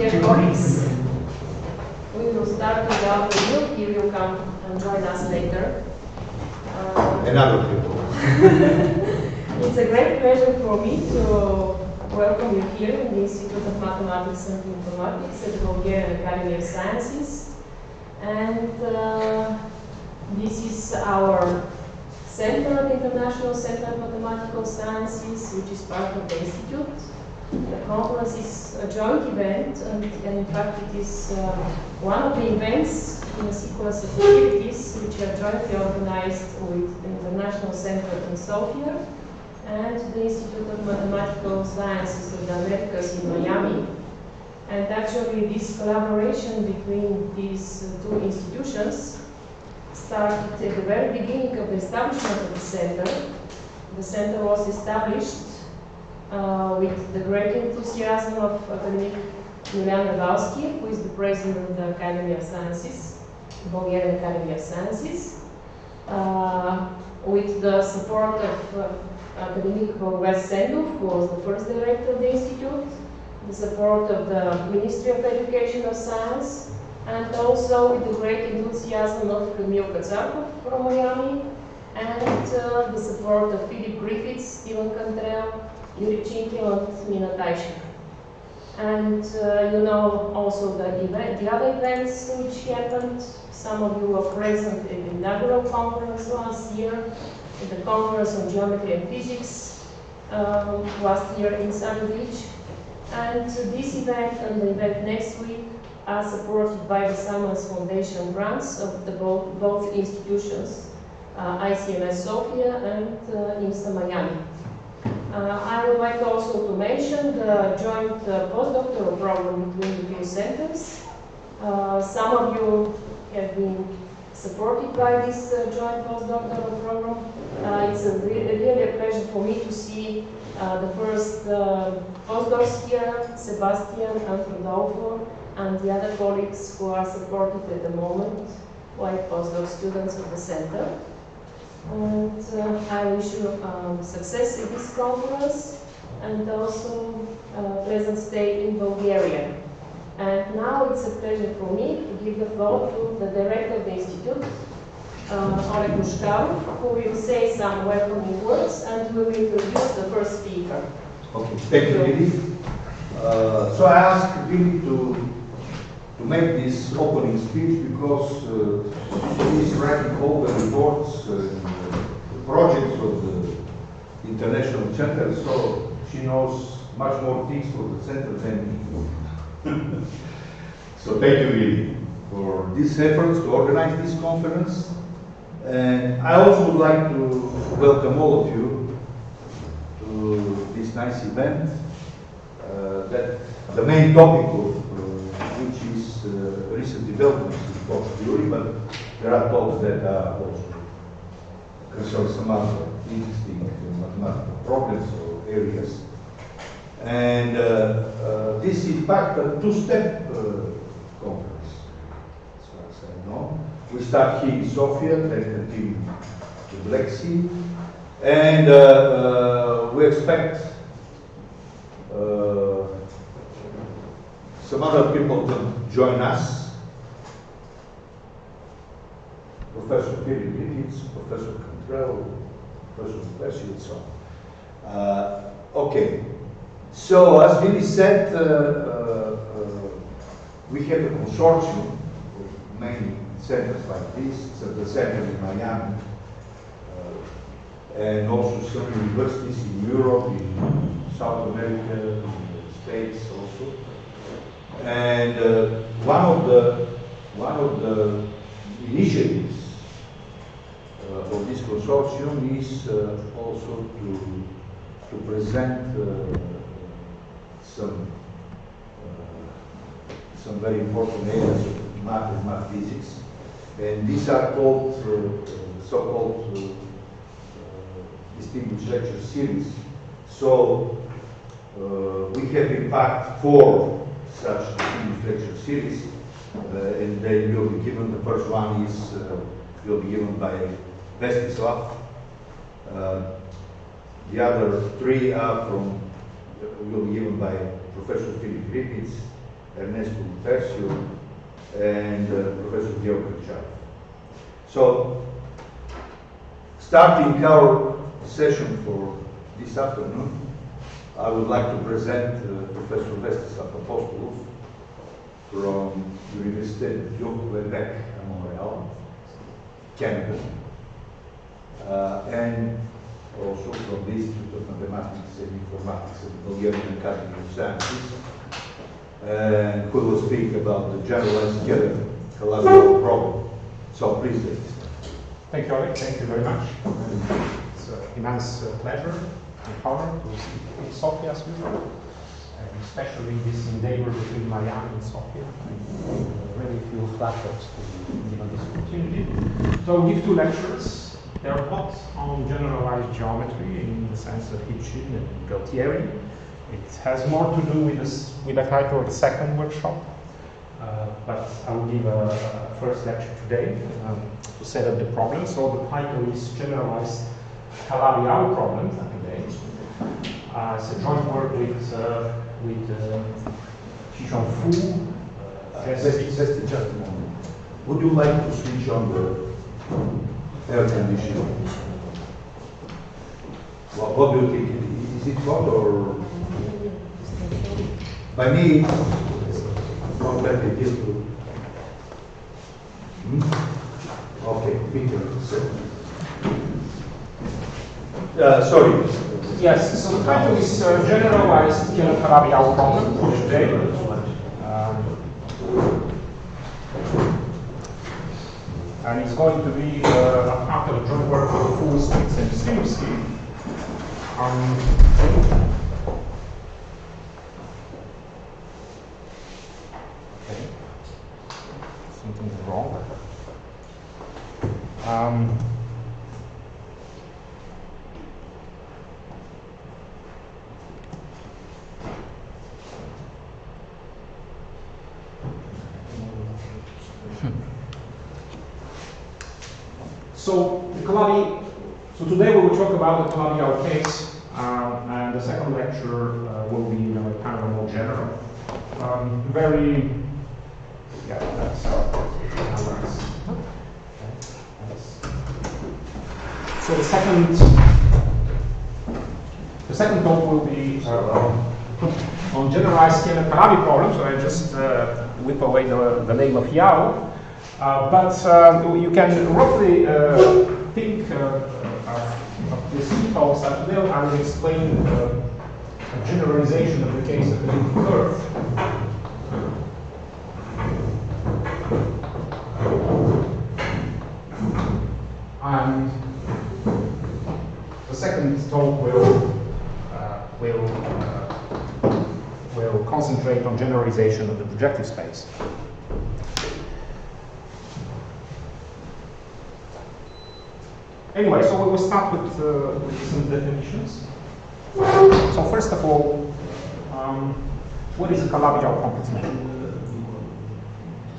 dear colleagues. We will start without you. You will come and join us later. And other people. It's a great pleasure for me to welcome you here in the Institute of Mathematics and Informatics at the Bulgarian Academy of Sciences. And this is our Center, the International Center of Mathematical Sciences, which is part of the Institute. The conference is a joint event, and in fact it is one of the events in a sequence of activities which are jointly organized with the International Center in Sofia and the Institute of Mathematical Sciences of the Americas in Miami. And actually this collaboration between these two institutions started at the very beginning of the establishment of the center. The center was established with the great enthusiasm of academic Julian Lewalski, who is the president of the Academy of Sciences, the Bulgarian Academy of Sciences, with the support of academic Bogdan Sendov, who was the first director of the institute, the support of the Ministry of Education of Science, and also with the great enthusiasm of Kamil Kazakov from Miami, and the support of Philip Griffiths, Stephen Cantrell, Yuri Chinkin, and Mina Tajshik. And you know also the other events which happened. Some of you were present at the inaugural conference last year, at the conference on geometry and physics last year in Sun Beach. And this event and the event next week are supported by the Simons Foundation grants of the both institutions, ICMS-Sofia and IMSA Miami. I would like also to mention the joint postdoctoral program between the two centers. Some of you have been supported by this joint postdoctoral program. It's really a pleasure for me to see the first postdocs here, Sebastian and Rodolfo, and the other colleagues who are supported at the moment, like postdoc students of the center. And I wish you success in this conference and also pleasant stay in Bulgaria. And now it's a pleasure for me to give the floor to the director of the Institute, Oleg Mushkarov, who will say some welcoming words and we will introduce the first speaker. Okay, thank you, Lily. So I asked Lily to make this opening speech because she is writing all the reports, the projects of the international center, so she knows much more things for the center than me. So thank you, Lily, for these efforts to organize this conference. And I also would like to welcome all of you to this nice event. That the main topic of which is recent developments in Box theory, but there are talks that are also concern some other interesting mathematical problems or areas. And this is in fact a two-step conference, as far as I know. We start here in Sofia, then continue the Black Sea, and we expect some other people to join us. Professor Philip Griffiths, Professor Cantrell, Professor Percy, and so on. Okay, so as Billy said, we have a consortium of many centers like this. It's at the center in Miami, and also some universities in Europe, in South America, in the States also. And one of the initiatives of this consortium is also to present some very important areas of math and math physics, and these are called so-called distinguished lecture series. So we have in fact 4 such distinguished lecture series, and they will be given. The first one is will be given by Vestislav. The other 3 are will be given by Professor Philip Griffiths, Ernesto Tercio, and Professor Diego Cachar. So, starting our session for this afternoon, I would like to present Professor Vestis Apostolou from Université de Quebec à Montréal, Canada, and also from the Institute of Mathematics and Informatics at the Bulgarian Academy of Sciences, and who will speak about the generalized Kähler problem. So please, Vestis. Thank you, Alex. Thank you very much. It's an immense pleasure and honor to speak in Sofia as usual, and especially this endeavor between Marianne and Sofia. I really feel flattered to be given this opportunity. So I'll give two lectures. They are both on generalized geometry in the sense of Hitchin and Galtieri. It has more to do with the title of the second workshop. But I will give a first lecture today to set up the problem. So the title is Generalized Calabi-Yau problem today. It's a joint work with Xishong Fu. Just a moment. Would you like to switch on the air conditioner? What do you think? Is it hot or? By me, not that it is to. Okay, Peter. Sorry. Yes, so the title is Generalized Calabi-Yau problem for today. And it's going to be a part of a joint work with Fu, Spitz, and Stinsky. Okay. Something's wrong. So today we will talk about the Calabi-Yau case, and the second lecture will be kind of a more general. So the second talk will be on generalized Kähler-Calabi problem. So I just whip away the name of Yau. But you can roughly think of these two talks that today I will explain a generalization of the case of the little curve. And the second talk will concentrate on generalization of the projective space. Anyway, so we will start with some definitions. So first of all, what is a Calabi-Yau complex measure?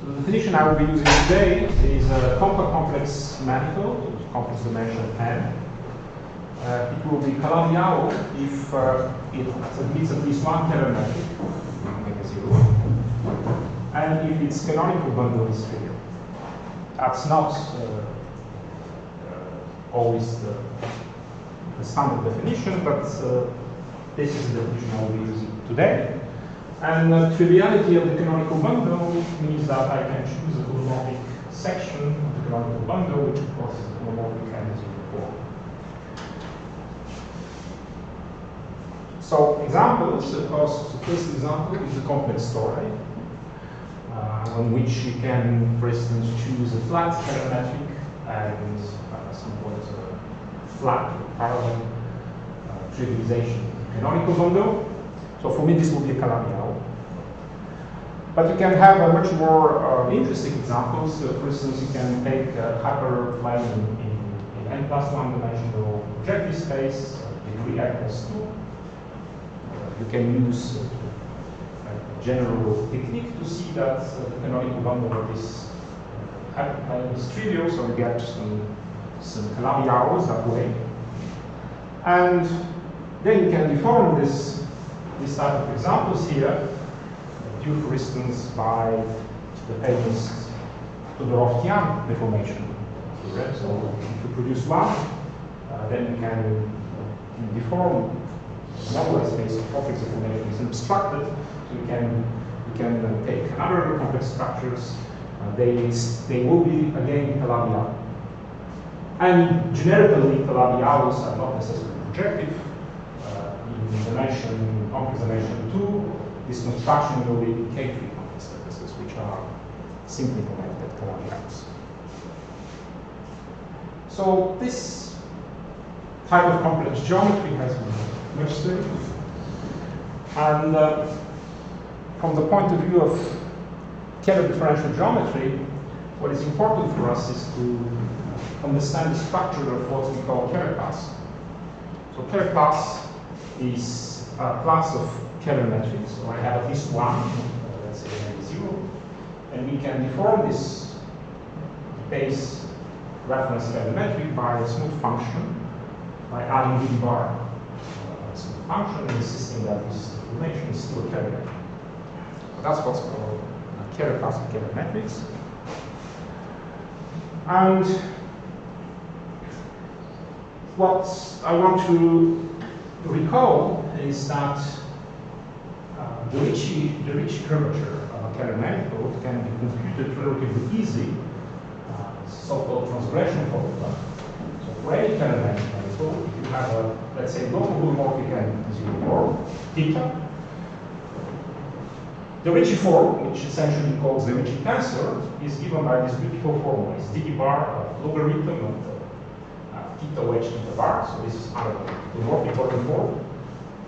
So the definition I will be using today is a compact complex manifold, complex dimension n. It will be Calabi-Yau if it admits at least one Kähler metric, omega 0, and if its canonical bundle is trivial. That's not always the standard definition, but this is the definition I will be using today. And the triviality of the canonical bundle means that I can choose a holomorphic section of the canonical bundle, which of course is the holomorphic n before. So examples, of course, the first example is the complex story, on which you can, for instance, choose a flat Kähler metric and somewhat flat parallel trivialization canonical bundle. So for me, this will be a Calabi-Yau. But you can have a much more interesting examples. For instance, you can take a hyperplane in n+1 dimensional projective space, degree n+2. You can use a general technique to see that the canonical bundle of this hyperplane is trivial, so you get some Calabi-Yaus that way. And then you can deform this type of examples here due, for instance, by the famous Tudorov-Tian deformation theorem. So if you produce one, then you can deform normalized space of complex deformation is obstructed. So you can take other complex structures. They will be again Calabi-Yau. And generically, Calabi-Yaus are not necessarily projective. In dimension, complex dimension 2, this construction will be K3 complex surfaces, which are simply connected Calabi-Yaus. So this type of complex geometry has been much studied. And from the point of view of Kähler differential geometry, what is important for us is to understand the structure of what we call Kähler class. So Kähler class is a class of Kähler metrics, so I have at least one, let's say maybe 0, and we can deform this base reference Kähler metric by a smooth function by adding d bar a smooth function and insisting that this deformation is still a Kähler metric. So that's what's called a Kähler class of Kähler metrics. And what I want to recall is that the Ricci curvature of a Kähler manifold can be computed relatively easy, so-called transgression formula. So for any Kähler manifold, if you have a, let's say, local homomorphic and 0 norm, theta, the Ricci form, which essentially calls the Ricci tensor, is given by this beautiful formula. It's d bar of logarithm of theta wedge theta bar. So this is the homomorphic order form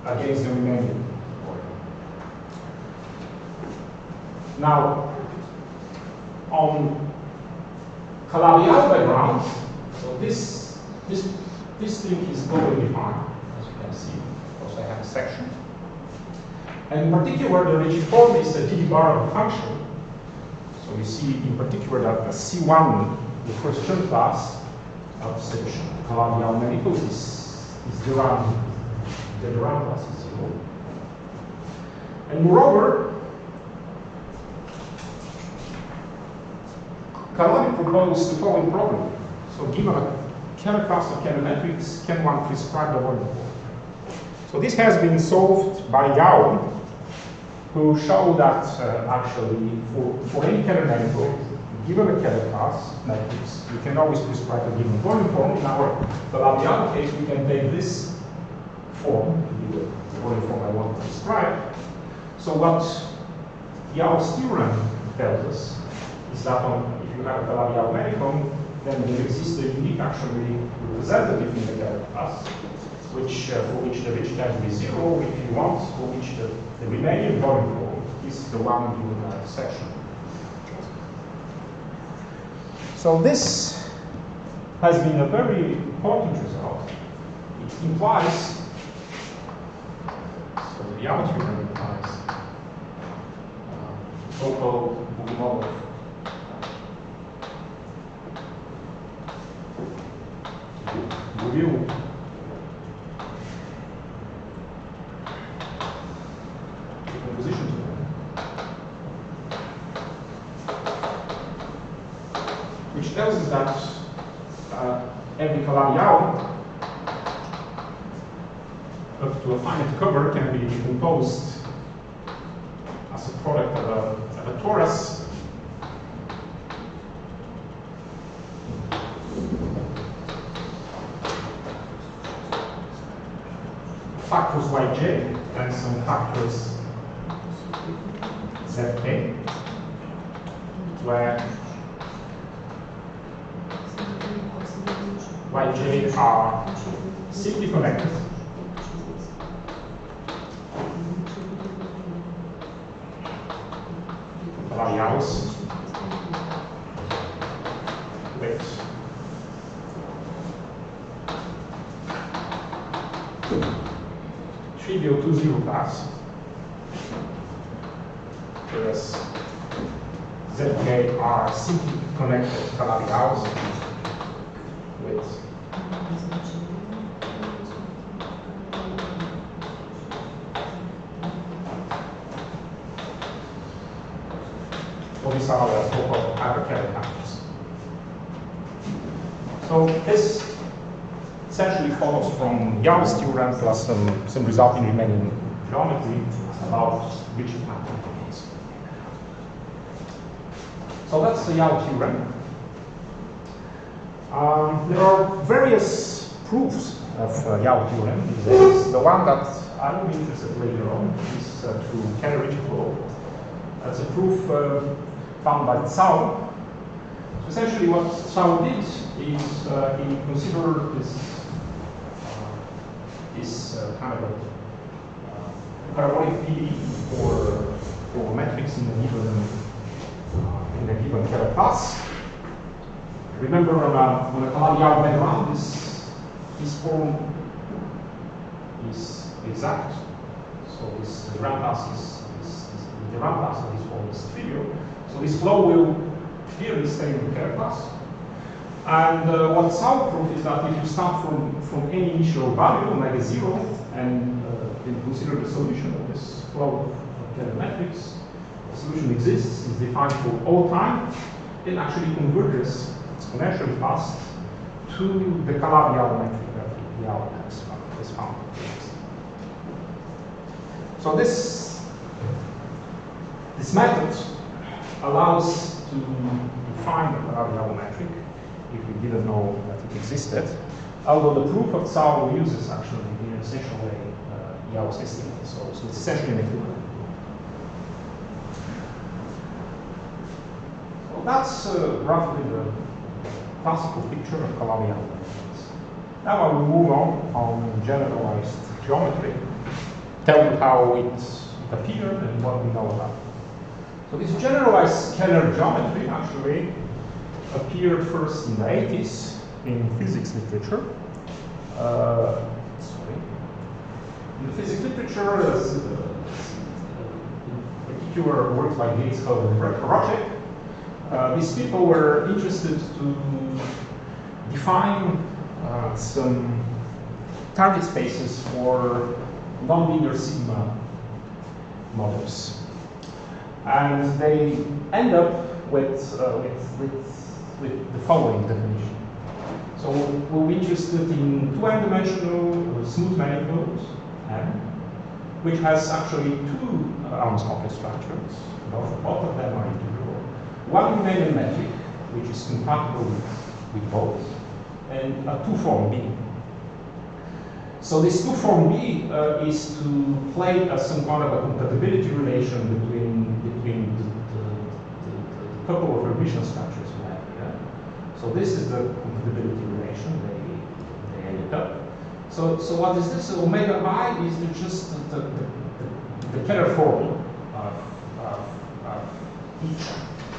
against the remaining order. Now, on Calabi-Yau background, so this thing is globally defined, as you can see. Also, I have a section. And in particular, the Ricci form is a d bar of a function. So you see in particular that the C1, the first term class of such Calabi-Yau manifolds is the round class is 0. And moreover, Calabi proposed the following problem. So given a Kähler class of Kähler metrics, can one prescribe the volume form? So this has been solved by Yau, who showed that actually for any Kähler manifold, given a Kähler class matrix, you can always prescribe a given volume form. In our Calabi-Yau case, we can take this form, the volume form I want to prescribe. So what Yau's theorem tells us is that if you have a Calabi-Yau manifold, then there exists a unique actually representative in the Kähler class, for which the Ricci can be 0, if you want, for which the remaining volume form is the one given by the section. So this has been a very important result. It implies, so the Yau theorem implies so-called model of review decomposition theorem, which tells us that every Calabi-Yau up to a finite cover can be decomposed as a product of a torus factors yj and some factors zk, where yj are simply connected Calabi-Yaus with trivial 2-0 class, whereas zk are simply connected Calabi-Yaus with So these are the so-called hyperkähler counters. So this essentially follows from Yau's theorem plus some result in Riemannian geometry about rigid mathematics. So that's the Yau theorem. There are various proofs of Yau theorem. The one that I will be interested later on is through Kähler-Richard law. That's a proof found by Tsao. So essentially what Tsao did is he considered this kind of a parabolic PDE for metrics in a given Kähler class. Remember when a Calabi-Yau went around, this form is exact. So the Grand class the Grand class of this form is trivial. So this flow will clearly stay in the Kähler class. And what Tsao proved is that if you start from any initial value, omega 0, and then consider the solution of this flow of Kähler metrics, the solution exists, is defined for all time, it actually converges exponentially fast to the Calabi-Yau metric that Yau has found. So this method allows to define the Calabi-Yau metric if we didn't know that it existed, although the proof of Tsao uses actually in an essential way Yau's estimate, so it's essentially an equivalent. So that's roughly the classical picture of Calabi-Yau metrics. Now I will move on generalized geometry, tell you how it appeared and what we know about it. So this generalized Kähler geometry actually appeared first in the 80s in physics literature. In the physics literature, in particular works by Gates, Kähler, and Rocek, these people were interested to define some target spaces for nonlinear sigma models. And they end up with the following definition. So we're interested in two n-dimensional smooth manifold M, which has actually two Arms complex structures. Both of them are integral. One Riemannian metric, which is compatible with both, and a two-form B. So this two-form B is to play as some kind of a compatibility relation between the couple of Hermitian structures we have here. So this is the compatibility relation they ended up. So what is this? So omega I is just the Kähler form of each.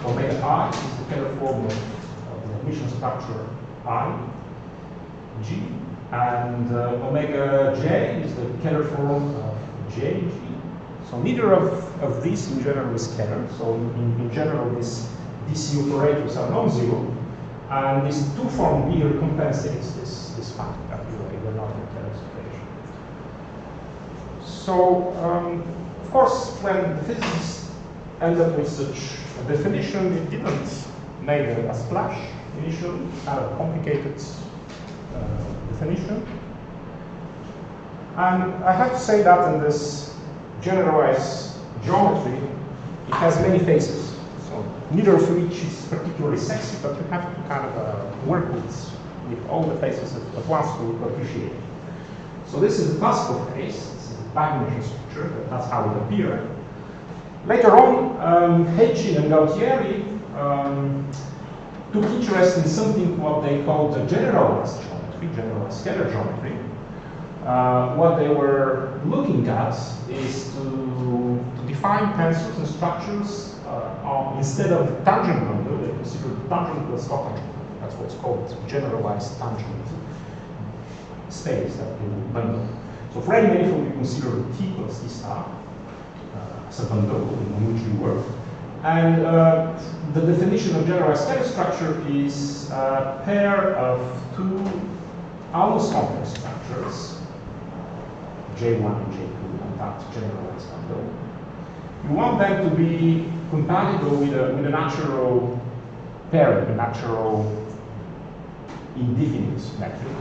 Omega I is the Kähler form of the Hermitian structure I, G. And omega j is the Kähler form of jg. So neither of these in general is Kähler. So in general, these DC operators are non-zero. And this two-form B compensates this fact that you're not in Kähler's equation. So, of course, when the physicists end up with such a definition, it didn't make a splash initially, kind of complicated definition. And I have to say that in this generalized geometry, it has many faces. So neither of which is particularly sexy, but you have to kind of work with all the faces at once to appreciate it. So this is the classical face. This is the bidimensional structure. That's how it appeared. Later on, Hedgin and Gautieri took interest in something what they called the generalized geometry, generalized Kähler geometry. What they were looking at is to define tensors and structures instead of the tangent bundle. They consider the tangent plus cotangent. That's what's called generalized tangent space that you bundle. So for any manifold, you consider T plus T star as a bundle in which you work. And the definition of generalized Kähler structure is a pair of two almost complex structures, J1 and J2, and that generalized bundle. You want them to be compatible with a natural pairing, a natural indefinite metric,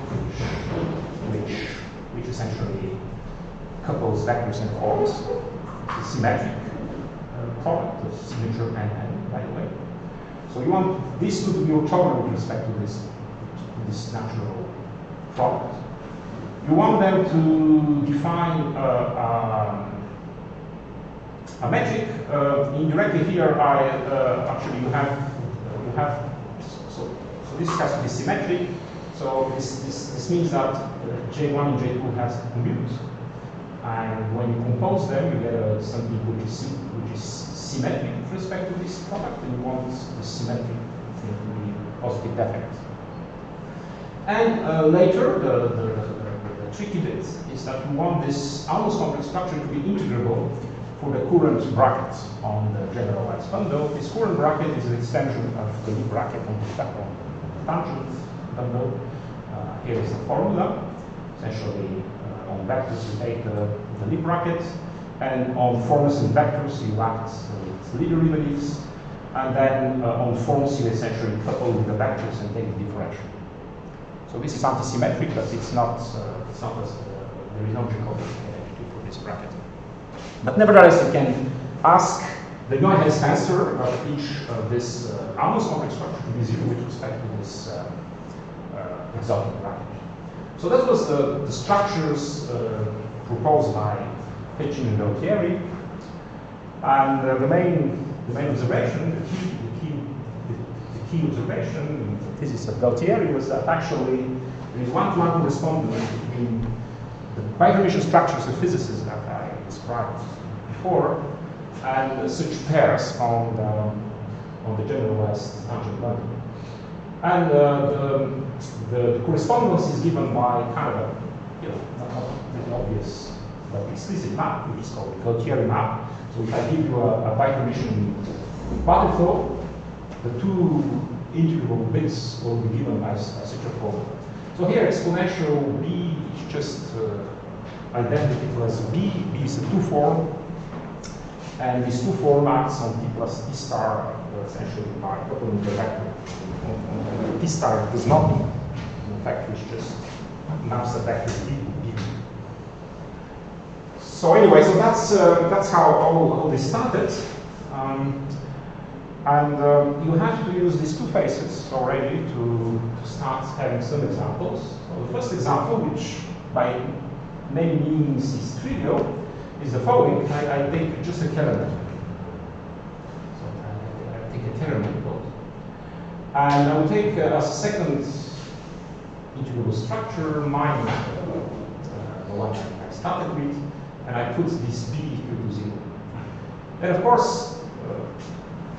which essentially couples vectors and forms. It's a symmetric product of signature and n, by the way. So you want these two to be orthogonal with respect to this natural product. You want them to define a metric. Indirectly here, actually you have so this has to be symmetric. So this means that J1 and J2 has to commute, and when you compose them, you get something which is symmetric with respect to this product, and you want this symmetric thing to be positive definite. And later, the tricky bit is that you want this almost complex structure to be integrable for the current bracket on the generalized bundle. This current bracket is an extension of the Lie bracket on the tangent bundle. Here is the formula. Essentially, on vectors you take the Lie bracket, and on forms and vectors you act with Lie derivatives, and then on forms you essentially couple with the vectors and take the differential. So this is anti-symmetric, but it's not there is no Jacobian identity for this bracket. But nevertheless, you can ask the Neuhaus tensor of each of this almost complex structure to be zero with respect to this exotic bracket. So that was the structures proposed by Hitchin and Gautieri, and the main observation, the key observation in the thesis of Gautieri was that actually there is one-to-one correspondence between the bidimensional structures of physicists that I described before and such pairs on the generalized tangent bundle. And the correspondence is given by kind of a, not really obvious but explicit map, which is called the Gautieri map. So if I give you a bidimensional body flow, the two integrable bits will be given by such a formula. So here exponential b is just identical as b. B is a 2-form, and this 2-form acts on t plus t star essentially by coupling the vector. T star does nothing. In fact, which just maps the vector b. So anyway, so that's how all this started. You have to use these two phases already to start having some examples. So the first example, which by many means is trivial, is the following. I take just a Kähler method. So I take a Kähler method. And I will take as a second integrable structure minus the one I started with, and I put this b equal to 0. And of course,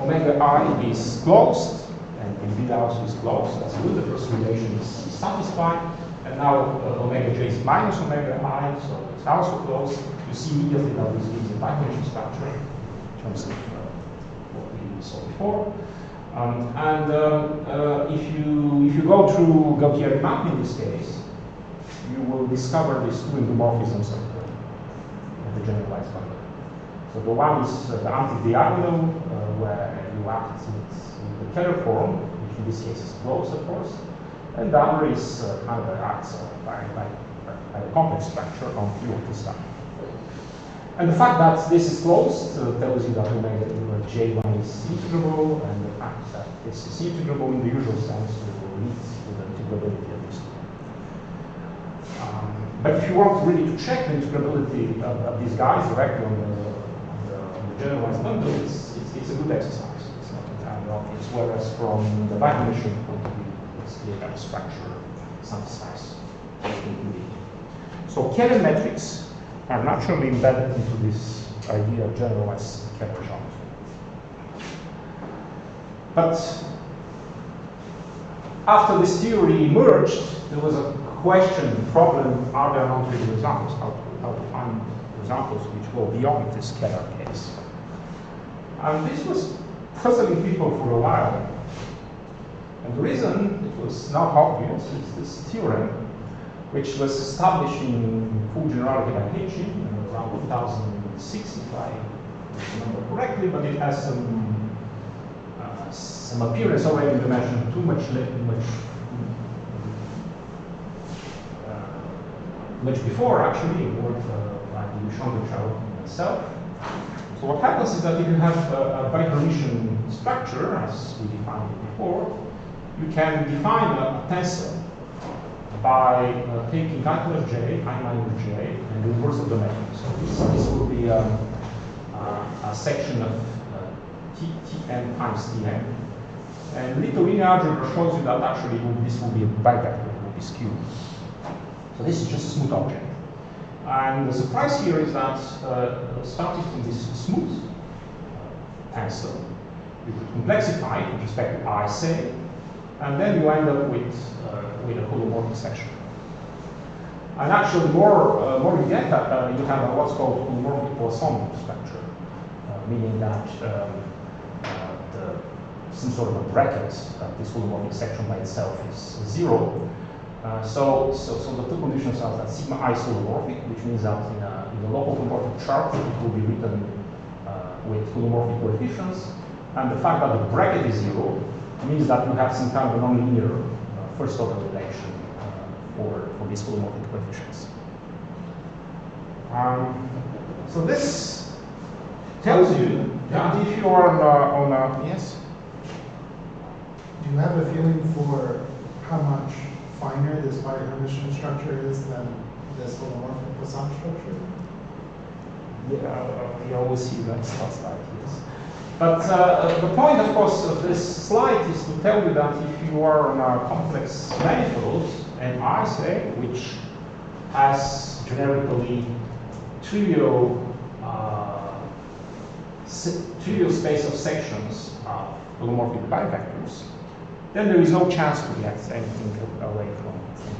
omega I is closed, and b also is closed. That's good. The first relation is satisfied. And now omega j is minus omega I, so it's also closed. You see immediately that this gives a bidimensional structure in terms of what we saw before. If you go through Gautieri map in this case, you will discover these two endomorphisms of the generalized bundle. So the one is the anti-diagonal, where you act with the Kähler form, which in this case is closed, of course, and the other is kind of acts by the complex structure on Q of this time. And the fact that this is closed tells you that omega J1 is integrable, and the fact that this is integrable in the usual sense will lead to the integrability of this. But if you want really to check the integrability of these guys directly on the generalized bundle, it's a good exercise. It's not entirely obvious, whereas from the bidimensional point of view, it's clear that the structure satisfies everything we need. So Kähler metrics are naturally embedded into this idea of generalized Kähler geometry. But after this theory emerged, there was a question, problem, are there non-trivial examples? How to find examples which go beyond this Kähler case? And this was puzzling people for a while. And the reason it was not obvious is this theorem, which was established in full generality by Hitchin around 2006, if I remember correctly, but it has some appearance already in dimension too much before actually, worked by the Schonberg itself. So what happens is that if you have a bi-Hermitian structure, as we defined it before, you can define a tensor by taking I plus j, I minus j, and the inverse of the matrix. So this will be a section of Tn times Tn. And little linear algebra shows you that actually this will be a bivector, it will be skewed. So this is just a smooth object. And the surprise here is that starting from this smooth tensor, you could complexify it with respect to I, say, and then you end up with a holomorphic section. And actually, more you get that, you have what's called holomorphic Poisson structure, meaning that some sort of a bracket, this holomorphic section by itself is 0. So the two conditions are that sigma I is holomorphic, which means that in a local holomorphic chart, it will be written with holomorphic coefficients. And the fact that the bracket is 0 means that you have some kind of a nonlinear first order relation for these holomorphic coefficients. So this tells you that if you are on a yes? Do you have a feeling for how much finer this bi-Hermitian structure is than this holomorphic Poisson structure? Yeah, we always see that stuff like this. But the point, of course, of this slide is to tell you that if you are on a complex manifold, and I say, which has generically trivial space of sections of holomorphic bivectors, then there is no chance to get anything away from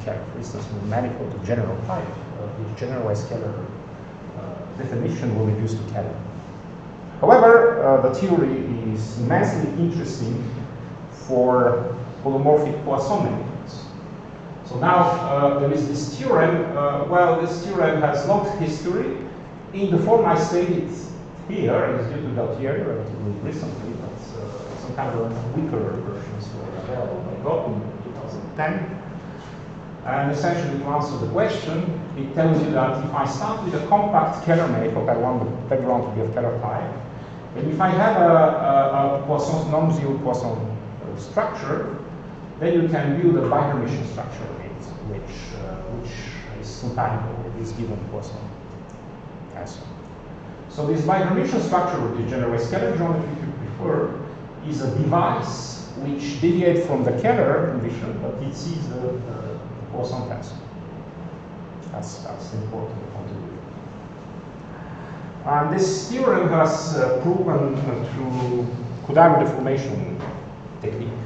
Kähler. For instance, in the manifold of general type, the generalized Kähler definition will reduce to Kähler. However, the theory is immensely interesting for holomorphic Poisson manifolds. So now there is this theorem. Well, this theorem has long history. In the form I stated here, it is due to Galtieri relatively recently, but some kind of weaker versions were available by God in 2010. And essentially, to answer the question, it tells you that if I start with a compact Kähler manifold, I want the background to be of Kähler type. And if I have a Poisson, non-zero Poisson structure, then you can build a bi-Hermitian structure with it, which is compatible with this given Poisson tensor. So this bi-Hermitian structure with the generalized Kähler geometry, if you prefer, is a device which deviates from the Kähler condition, but it sees the Poisson tensor. That's important point of view. And this theorem has proven through Kudaira deformation technique.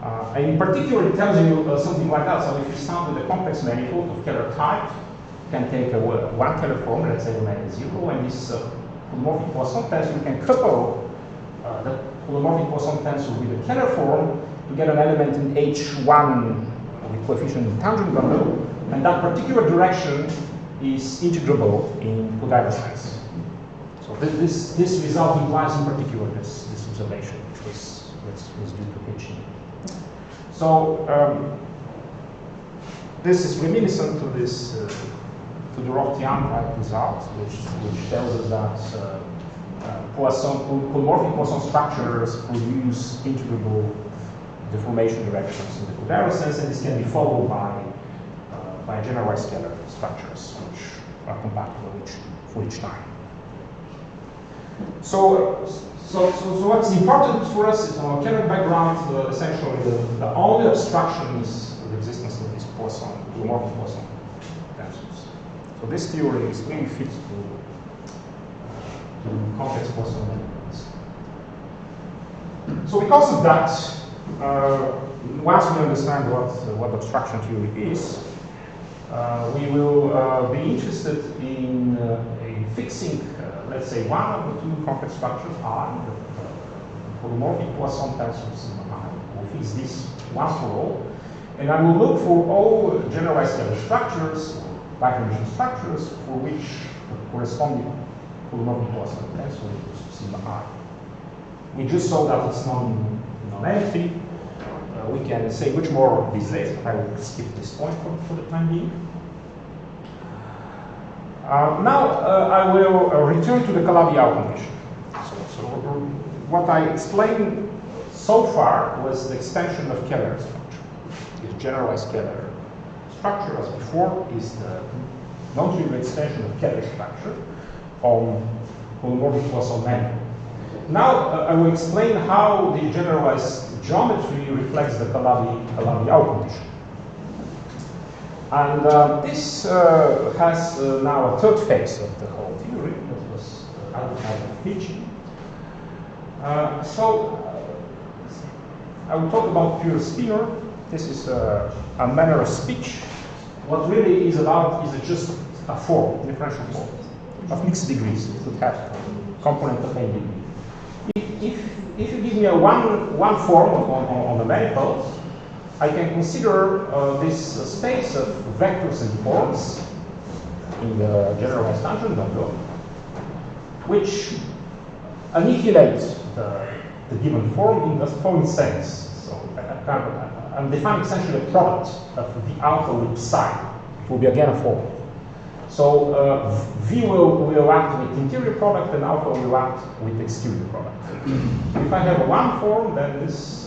And in particular, it tells you something like that. So if you start with a complex manifold of Kähler type, you can take one Kähler form, let's say omega 0, and this holomorphic Poisson tensor, you can couple the holomorphic Poisson tensor with the Kähler form to get an element in H1 with coefficient in tangent bundle, and that particular direction is integrable in Kudaira sense. So this result implies in particular this observation, which was due to H. So this is reminiscent to this to the Roth-Tian result, which tells us that holomorphic Poisson structures produce integrable deformation directions in the Kudaira sense, and this can be followed by generalized Kähler structures, which are compatible for each time. So what's important for us is on a Kähler background, essentially the only obstruction is the existence of these Poisson, holomorphic Poisson tensors. So this theory is really fit to complex Poisson manifolds. So because of that, once we understand what obstruction theory is, we will be interested in fixing, let's say, one of the two complex structures, I, the holomorphic Poisson tensor sigma I. We'll fix this once for all, and I will look for all generalized Kähler structures, bi-Hermitian structures, for which the corresponding holomorphic plus x will equal to sigma I. We just saw that it's non-empty. We can say much more these days, but I will skip this point for the time being. Now I will return to the Calabi-Yau condition. So what I explained so far was the extension of Kähler structure. This generalized Kähler structure, as before, is the non-trivial extension of Kähler structure on holomorphic plus on manual. Now I will explain how the generalized geometry reflects the Calabi-Yau condition. And this has now a third phase of the whole theory that was out of teaching. I will talk about pure spinor. This is a manner of speech. What really is about is just a form, differential form, of mixed degrees. It could have a component of any degree. If you give me a one form on the manifold, I can consider this space of vectors and forms in the generalized tangent bundle, which annihilate the given form in the following sense. So I'm defining essentially a product of the alpha with psi. It will be again a form. So V will act with interior product and alpha will act with exterior product. If I have one form, then this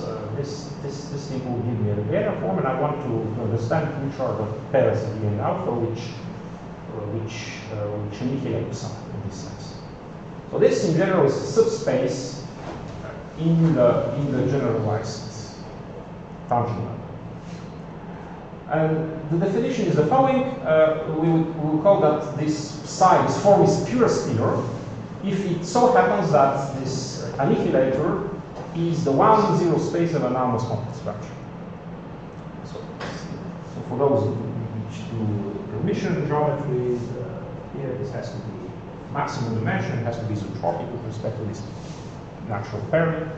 thing will give me a Riviera form, and I want to understand which are the pairs V and alpha which annihilate psi in this sense. So this in general is a subspace in the generalized tangent bundle. And the definition is the following. We will call that this form is pure spinor if it so happens that this annihilator is the 1-0 space of an anomalous complex structure. So for those which do remission geometries, here this has to be maximum dimension, it has to be isotropic with respect to this natural pairing.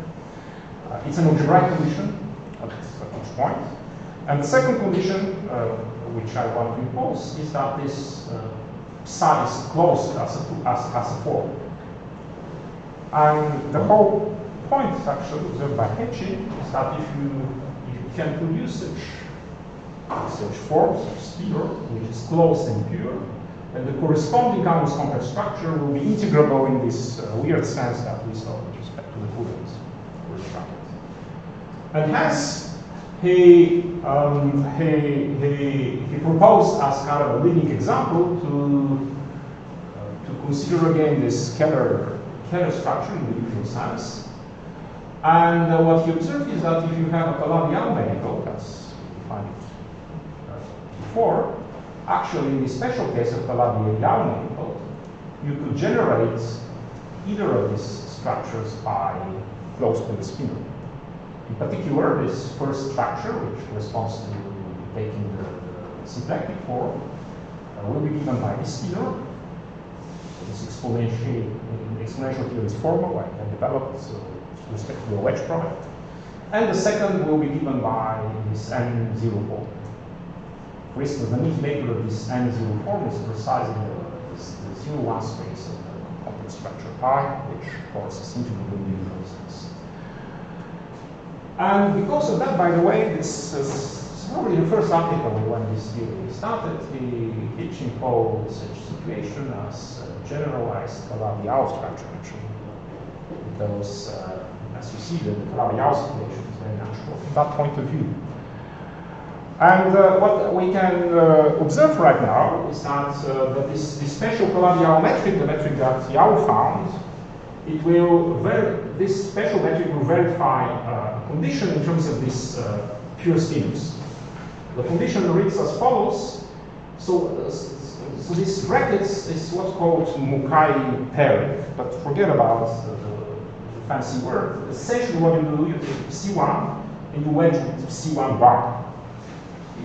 It's an algebraic condition at each point. And the second condition, which I want to impose, is that this psi is closed as a form. And the whole point, actually, observed by Hetchy, is that if you can produce such forms of spinor, which is closed and pure, then the corresponding anomalous complex structure will be integrable in this weird sense that we saw with respect to the Coulomb bracket. And hence, he proposed as kind of a leading example to consider again this Kähler structure in the usual sense. And what he observed is that if you have a Calabi-Yau manifold, as we defined it before, actually in the special case of Calabi-Yau manifold, you could generate either of these structures by closed to the spinor. In particular, this first structure, which corresponds to taking the symplectic form, will be given by this spinor. So this exponential theory is formal, I can develop with respect to the wedge product. And the second will be given by this N0 form. For instance, the annihilator of this N0 form is precisely the 0-1 space of the complex structure pi, which of course is integrable in the usual sense. And because of that, by the way, this is probably the first article when this theory started. He called such situation as generalized Calabi-Yau structure, actually, because as you see, the Calabi-Yau situation is very natural from that point of view. And what we can observe right now is that, this special Calabi-Yau metric, the metric that Yau found, this special metric will verify a condition in terms of this pure spinors. The condition reads as follows. So this brackets is what's called Mukai pairing, but forget about the fancy word. Essentially what you do, you take C1 and you wedge with C1 bar.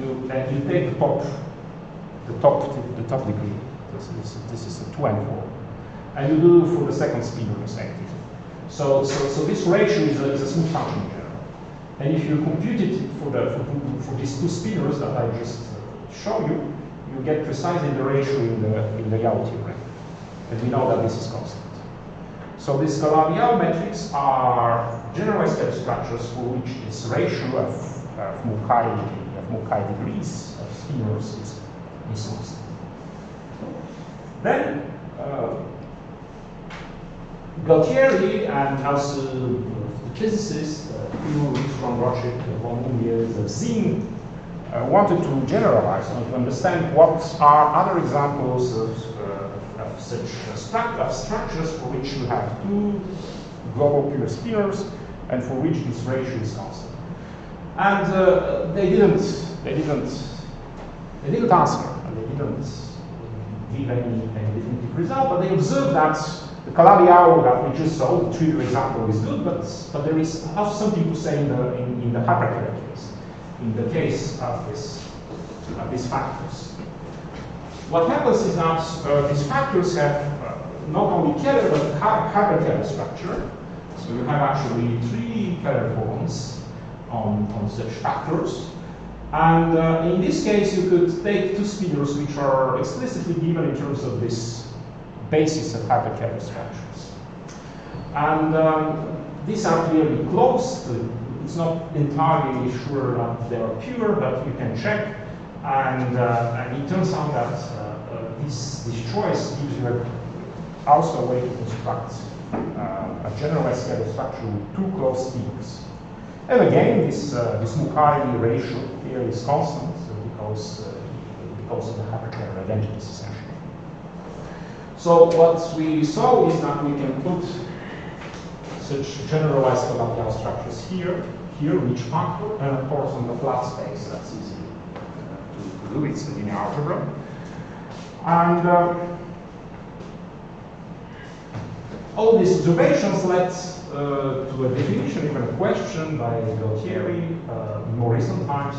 You take the top degree. This is a 2 and 4. And you do for the second spinor respectively. So this ratio is a smooth function in general. And if you compute it for these two spinors that I just show you, you get precisely the ratio in the Yau theorem. And we know that this is constant. So these Calabi-Yau metrics are generalized scale structures for which this ratio of Mukai degrees of spinors is constant. Then Galtieri and also the physicists, from Rochik, von Lumiere, Zinn, wanted to generalize and to understand what are other examples of such structures for which you have two global pure spinors and for which this ratio is constant. And they didn't answer, and they didn't give any definitive result, but they observed that the Calabi-Yau that we just saw, the trivial example, is good, but there is also something to say in the hyperkähler case, in the case of these factors. What happens is that these factors have not only Kähler but hyperkähler structure. So you have actually three Kähler bonds on such factors. And in this case, you could take two spinors which are explicitly given in terms of this basis of hyperkähler structures. And these are clearly closed. It's not entirely sure that they are pure, but you can check. And it turns out that this choice gives you also a way to construct a generalized scale structure with two closed spinors. And again, this Mukai ratio here is constant because of the hyperkähler identities, essentially. So what we saw is that we can put such generalized Calabi-Yau structures here in each factor, and of course on the flat space, that's easy to do, it's a linear algebra. And all these observations led to a definition, even a question by Galtieri in more recent times.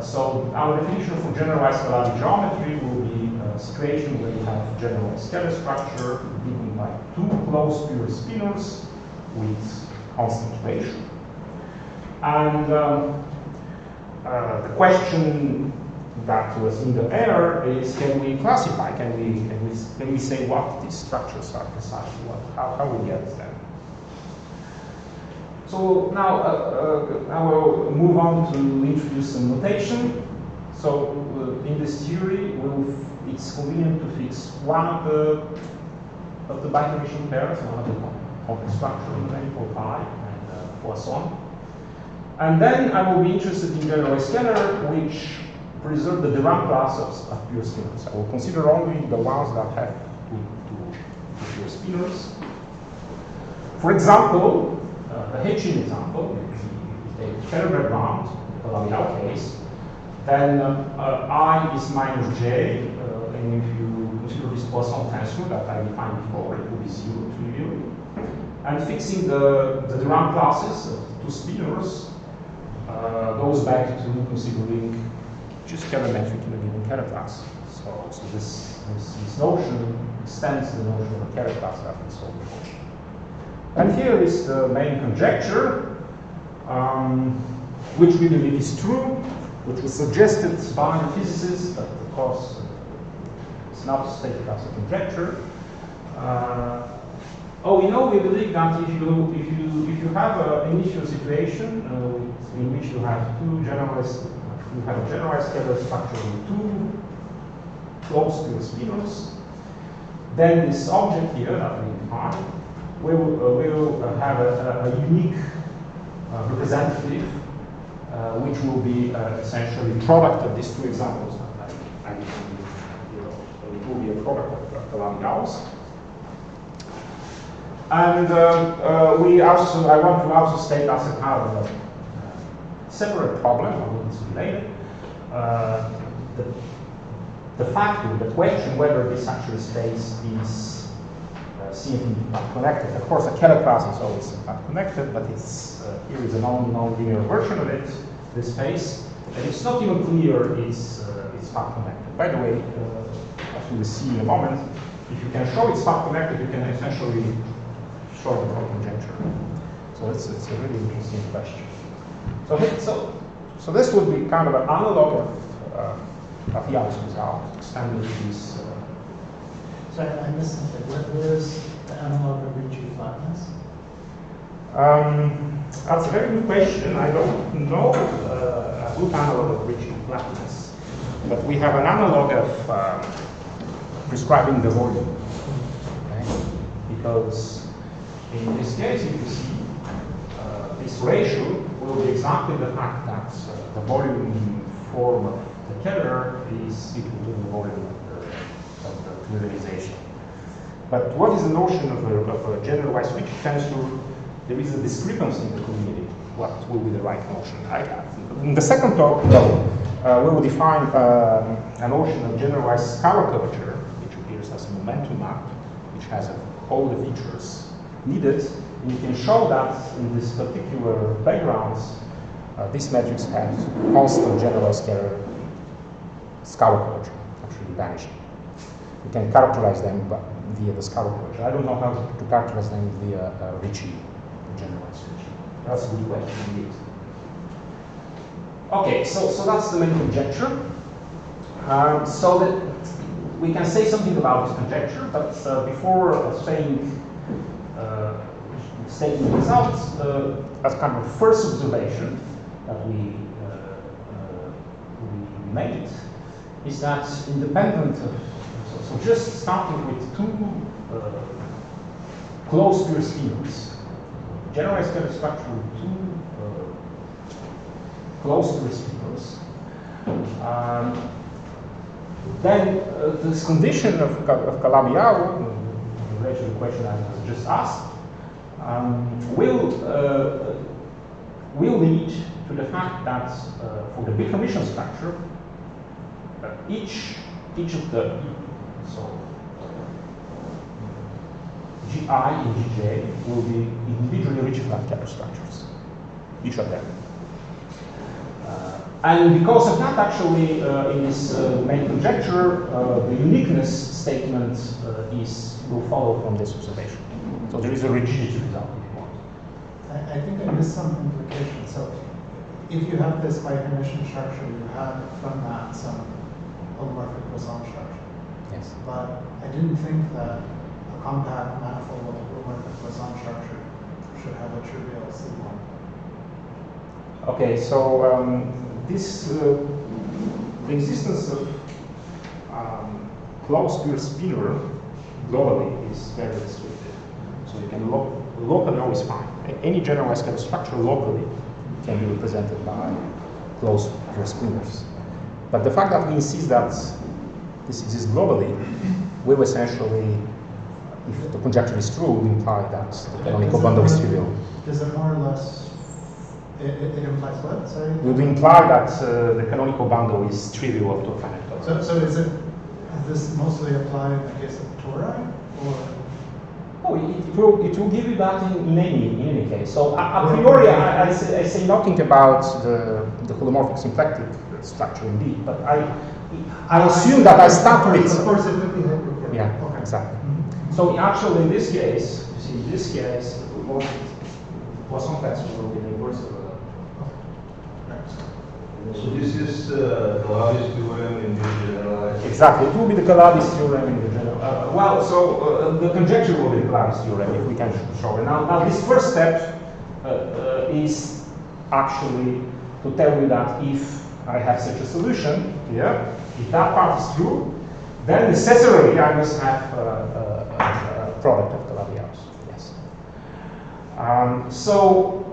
So our definition for generalized Calabi geometry will be a situation where you have general scalar structure given by two closed pure spinors with constant ratio. And the question that was in the air is: can we classify? Can we say what these structures are precisely? How we get them? So now I will move on to introduce some notation. So in this theory, it's convenient to fix one of the bidimensional pairs, one of the complex structure in manifold pi, and so on. And then I will be interested in generalized scalar, which preserve the Dirac class of pure spinors. I will consider only the ones that have two pure spinors. For example, the Hitchin example, if you take the Kähler background, the Calabi-Yau case, then I is minus j, and if you consider this Poisson tensor that I defined before, it will be 0 trivially. And fixing the Dirac classes of two spinors goes back to considering just Kähler metric in a given Kähler class. So this notion extends the notion of a Kähler class that we saw before. And here is the main conjecture, which we believe is true, which was suggested by the physicists, but of course it's not stated as a conjecture. We believe that if you have an initial situation in which you have a generalized Kähler structure with two closed pure spinors, then this object here that we define will have a unique representative, which will be essentially the product of these two examples. It will be a product of Calabi-Yaus. And I want to also state as a kind of a separate problem, although it's related, the factor, the question whether this actual space is CFT not connected. Of course, a Kähler class is always not connected, but it's here is a non-linear version of it, this space, and it's not even clear it's not connected. By the way, as we will see in a moment, if you can show it's not connected, you can essentially show the whole conjecture. So it's a really interesting question. So this would be kind of an analog of Yau's result, extended to this. So Sorry, I missed something. Where is the analog of Ricci flatness? That's a very good question. I don't know a good analog of Ricci flatness, but we have an analog of prescribing the volume. Okay? Because in this case, you can see this ratio will be exactly the fact that the volume form of the Kähler is equal to the volume of the generalization. But what is the notion of a generalized Ricci tensor? There is a discrepancy in the community. What will be the right notion? In the second talk, we will define a notion of generalized scalar curvature, which appears as a momentum map, which has all the features needed. And you can show that in this particular backgrounds, this matrix has constant generalized scalar curvature, actually vanishing. You can characterize them via the scalar curvature. I don't know how to characterize them via Ricci, generalized Ricci. That's a good question indeed. Okay, so that's the main conjecture. So that we can say something about this conjecture, but before stating the results, as kind of first observation that we made is that independent of, so just starting with two closed pure spinors, generalized Kähler structure with two closed pure spinors, then this condition of Calabi-Yau, related to the question I was just asked, will lead to the fact that for the big Hermitian structure, each of the Gi and Gj will be individually Ricci flat Kähler structures, each of them. And because of that, actually, in this main conjecture, the uniqueness statement will follow from this observation. So there is a rigidity result if you want. I think I missed some implication. So if you have this bi-Hermitian structure, you have from that some holomorphic Poisson structure. Yes. But I didn't think that a compact manifold with a holomorphic Poisson structure should have a trivial C1. Okay, so the existence of closed pure spinor globally is very restricted. So you can locally always find any generalized Kähler structure locally can be represented by closed pure spinors. But the fact that we insist that this exists globally will essentially, if the conjecture is true, will imply that the canonical bundle is trivial. Does it more or less? It implies what? Sorry. It would imply that the canonical bundle is trivial up to a finite tolerance. So is this mostly apply in the case of tori, or? Oh, it will give you that in any case. So a priori, I say nothing about the holomorphic symplectic structure indeed, but I assume that I start with. Of course, it would be hyperpure. Yeah, okay. exactly. Mm-hmm. So actually, in this case, you see, in this case, the Poisson tensor will be the inverse of So this is Calabi's theorem in the generalized. Exactly, it will be the Calabi's theorem in the general. The conjecture will be the Calabi's theorem if we can show it. Now this first step is actually to tell you that if I have such a solution here, if that part is true, then necessarily I must have a product of Calabi-Yaus. Yes. So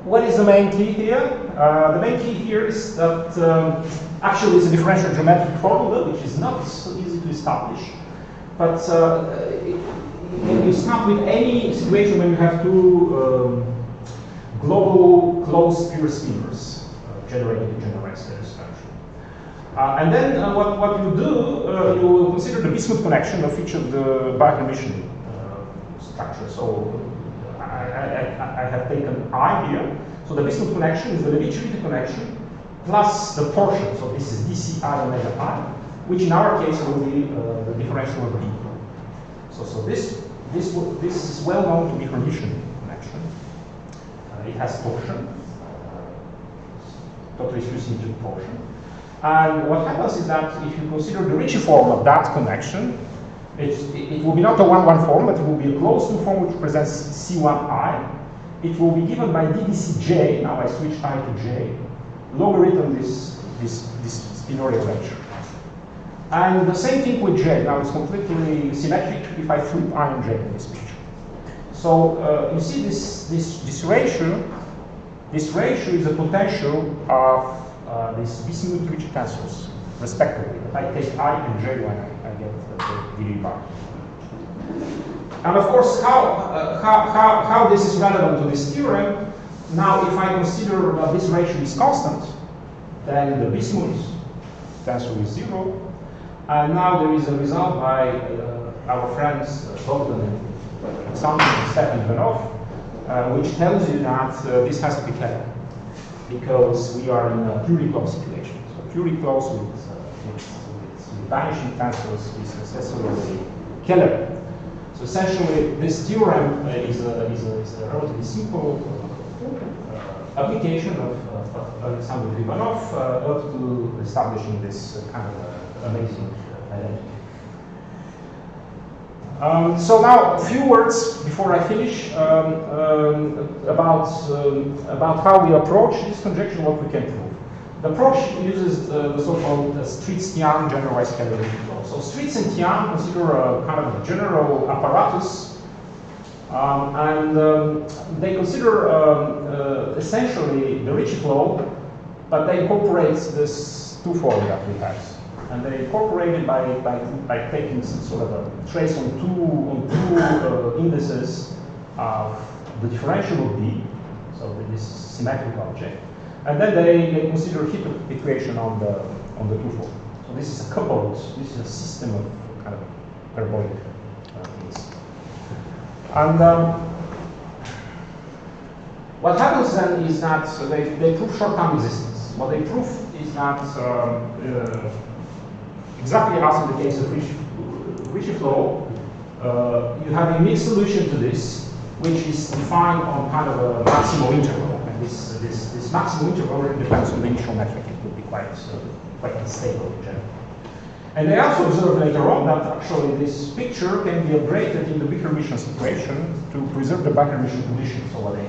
what is the main key here? The main key here is that actually it's a differential geometric formula, which is not so easy to establish. But you start with any situation when you have two global closed pure spinors generating a generalized Kähler structure. And then what you do, you will consider the bismuth connection of each of the bi-Hermitian structures. So I have taken I here. So the bismuth connection is the Levi-Civita connection plus the portion. So this is dci omega I, which in our case will be the differential of B. So this is well known to be Hermitian connection. It has portion, totally symmetric portion. And what happens is that if you consider the Ricci form of that connection, It will be not a 1-1 form, but it will be a closed form which represents C1I. It will be given by DDCJ, now I switch I to J, logarithm this spinor arrangement. And the same thing with J. Now it's completely symmetric if I flip I and J in this picture. So you see this ratio. This ratio is a potential of these B-symmetric tensors, respectively. I take I and J when I get the dV bar. And of course, how this is relevant to this theorem? Now, if I consider that this ratio is constant, then the bismuth tensor is 0. And now there is a result by our friends Bogdan and Stefan Ivanov, which tells you that this has to be Kähler, because we are in a purely closed situation. So purely closed with vanishing tensors is necessarily Kähler. So essentially, this theorem is a relatively simple application of Alexander Ivanov up to establishing this kind of amazing identity. So now, a few words before I finish about how we approach this conjecture, what we can prove. The approach uses the so-called Stritz-Tian generalized Kähler flow. So Stritz and Tian consider a kind of a general apparatus, and they consider essentially the Ricci flow, but they incorporate this two-form that we have. And they incorporate it by taking sort of a trace on two indices of the differential of D, so this symmetric object, and then they consider heat equation on the two-fold. So this is a coupled, this is a system of kind of parabolic things. And what happens then is that they prove short-term existence. What they prove is that exactly as in the case of Ricci flow, you have a mixed solution to this, which is defined on kind of a maximal interval. And this maximal interval depends on the initial metric. It will be quite unstable in general. And they also observe later on that actually this picture can be upgraded in the Becker-Mission situation to preserve the Becker-Mission condition. So they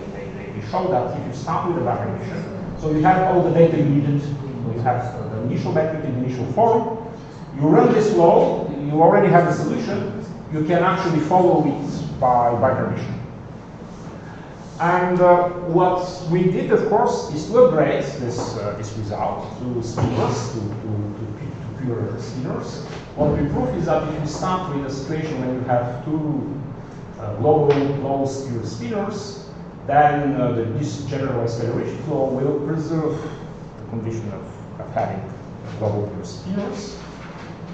show that if you start with the Becker-Mission, so you have all the data you needed, you have the initial metric in the initial form. You run this flow, you already have the solution, you can actually follow it by Becker-Mission. And what we did, of course, is to upgrade this result to spinors, to pure spinors. What we prove is that if you start with a situation when you have two global closed pure spinors, then this generalized Kähler flow will preserve the condition of having global pure spinors.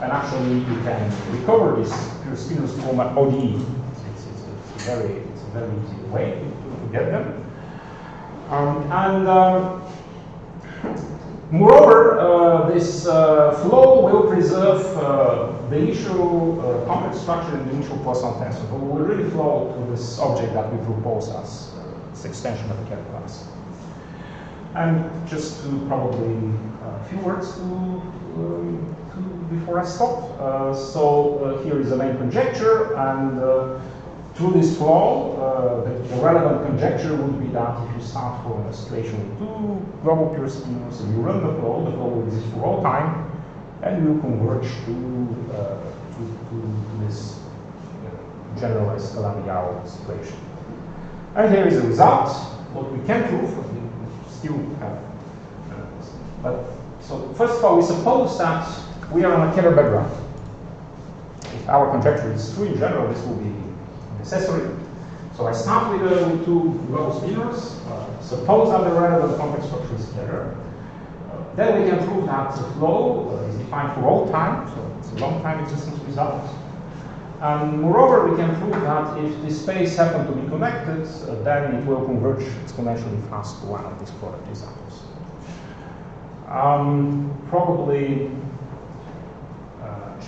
And actually, you can recover this pure spinors from an ODE. It's a very easy way to get them. Moreover, this flow will preserve the initial complex structure and the initial Poisson tensor. So we will really flow to this object that we propose as this extension of the Kähler class. And just to probably a few words before I stop. So here is the main conjecture, and through this flow, the relevant conjecture would be that if you start from a situation with two global pure spinors and you run the flow will exist for all time, and you will converge to this generalized Calabi-Yau situation. And here is the result. What we can prove, we still have. So first of all, we suppose that we are on a Kähler background. If our conjecture is true in general, this will be necessary. So I start with two global spinors. Suppose that the relevant complex structure is Kähler. Then we can prove that the flow is defined for all time, so it's a long time existence result. And moreover, we can prove that if this space happens to be connected, then it will converge exponentially fast to one of these product examples. Probably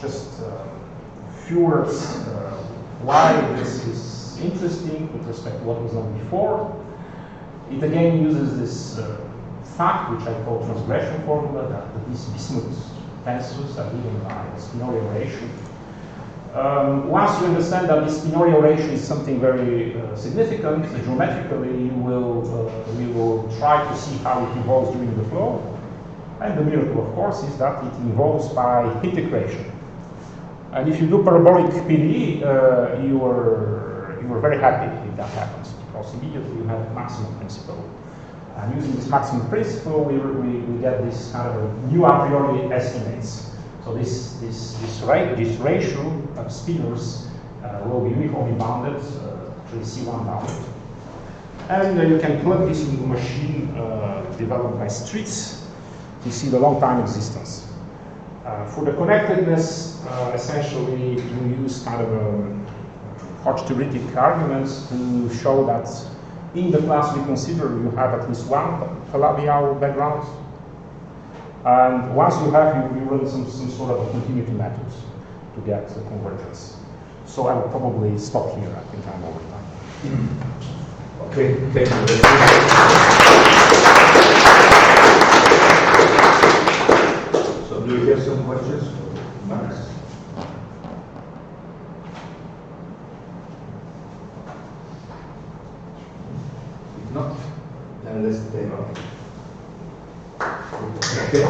just a few words why this is interesting with respect to what was done before. It again uses this fact, which I call transgression formula, that these bismuth tensors are given by the spinor relation. Once you understand that this binorial ratio is something very significant, geometrically we will try to see how it evolves during the flow. And the miracle, of course, is that it evolves by integration. And if you do parabolic PDE, you are very happy if that happens, because immediately you have maximum principle. And using this maximum principle, we get this kind of new a priori estimates. So this ratio of spinors will be uniformly bounded, actually C1 bounded. And you can plug this into a machine developed by Streets to see the long time existence. For the connectedness, essentially you use kind of Hodge-theoretic arguments to show that in the class we consider you have at least one Calabi-Yau background. And once you have, you run some sort of a continuity methods to get the convergence. So I will probably stop here. I think I'm over time. Okay, thank you very much. So do you have some questions for Max? If not, then let's take off. Okay.